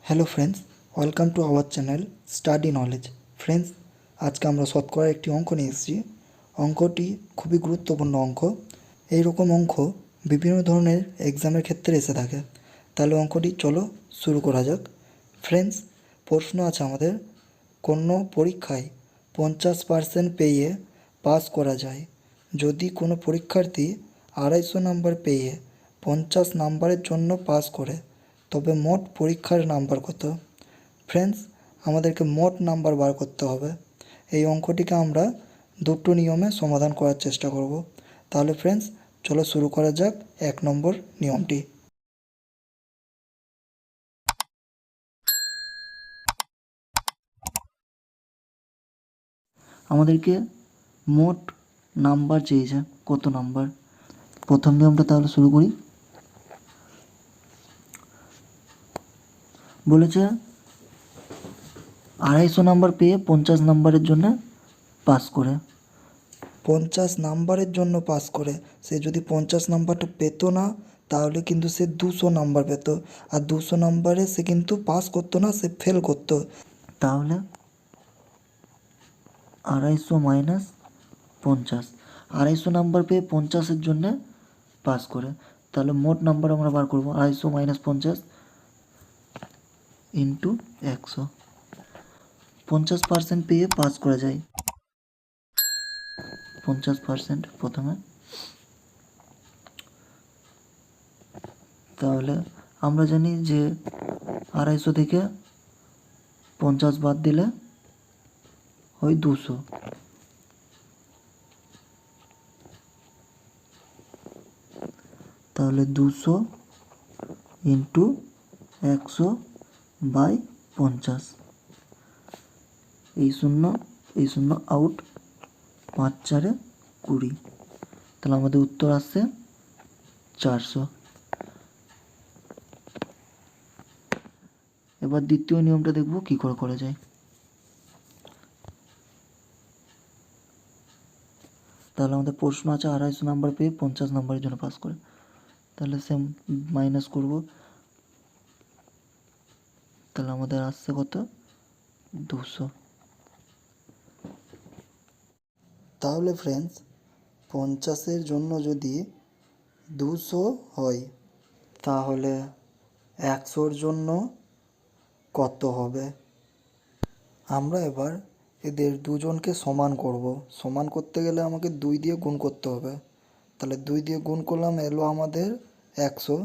Hello friends, welcome to our channel study knowledge. Friends, আজকে আমরা শতকরার একটি অঙ্ক নিয়ে এসেছি। অঙ্কটি খুবই গুরুত্বপূর্ণ অঙ্ক। এইরকম অঙ্ক বিভিন্ন ধরনের এক্সামের ক্ষেত্রে এসে থাকে। তাহলে অঙ্কটি চলো শুরু করা যাক। ফ্রেন্ডস, প্রশ্ন আছে আমাদের, কোনো পরীক্ষায় 50% পেয়ে পাস করা যায় যদি কোনো পরীক্ষার্থী 250 নাম্বার পেয়ে 50 নাম্বারের জন্য পাস করে, তবে মোট পরীক্ষার নাম্বার কত? ফ্রেন্ডস, আমাদেরকে মোট নাম্বার বার করতে হবে। এই অঙ্কটিকে আমরা দুটো নিয়মে সমাধান করার চেষ্টা করব। তাহলে ফ্রেন্ডস, চলো শুরু করা যাক 1 নম্বর নিয়মটি। আমাদেরকে মোট নাম্বার চেয়েছে, কত নাম্বার। প্রথম নিয়মটা তাহলে শুরু করি। বলেছে 250 নাম্বার পেয়ে 50 নাম্বারের জন্য পাস করে। 50 নাম্বারের জন্য পাস করে, সে যদি 50 নাম্বারটা পেতো না তাহলে কিন্তু সে 200 নাম্বার পেত, আর 200 নাম্বারে সে কিন্তু পাস করতো না, সে ফেল করতো। তাহলে 250 মাইনাস 50, 250 নাম্বার পেয়ে 50-এর জন্য পাস করে। তাহলে মোট নাম্বার আমরা বার করবো 250 মাইনাস 50 ইন্টু 100। 50% পেয়ে পাস করা যায়, 50% প্রথমে। তাহলে আমরা জানি যে 250 থেকে 50 বাদ দিলে হয় 200। তাহলে 200 ইন্টু 100 বাই 50। এই শূন্য আউট, 5 4 20। তাহলে আমাদের উত্তর আসছে 400। এবার দ্বিতীয় নিয়মটা দেখব কী করে করা যায়। তাহলে আমাদের প্রশ্ন আছে 250 নাম্বার পেয়ে 50 নাম্বারের জন্য পাস করে। তাহলে সেম মাইনাস করব। তাহলে আমাদের আসছে কত? 200। তাহলে ফ্রেন্ডস, 50-এর জন্য যদি 200 হয়, তাহলে 100-র জন্য কত হবে? আমরা এবার এদের দুজনকে সমান করব। সমান করতে গেলে আমাকে 2 দিয়ে গুণ করতে হবে। তাহলে 2 দিয়ে গুণ করলাম, এলো আমাদের 100।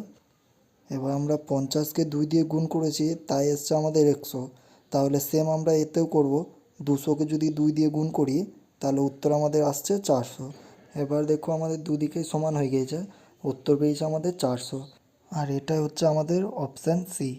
এবার আমরা 50-কে 2 দিয়ে গুণ করেছি, তাই এসছে আমাদের 100। তাহলে সেম আমরা এতেও করব। 200-কে যদি 2 দিয়ে গুণ করি তাহলে উত্তর আমাদের আসছে 400। এবার দেখো আমাদের দুদিকেই সমান হয়ে গিয়েছে, উত্তর পেয়েছে আমাদের 400। আর এটাই হচ্ছে আমাদের অপশান সি।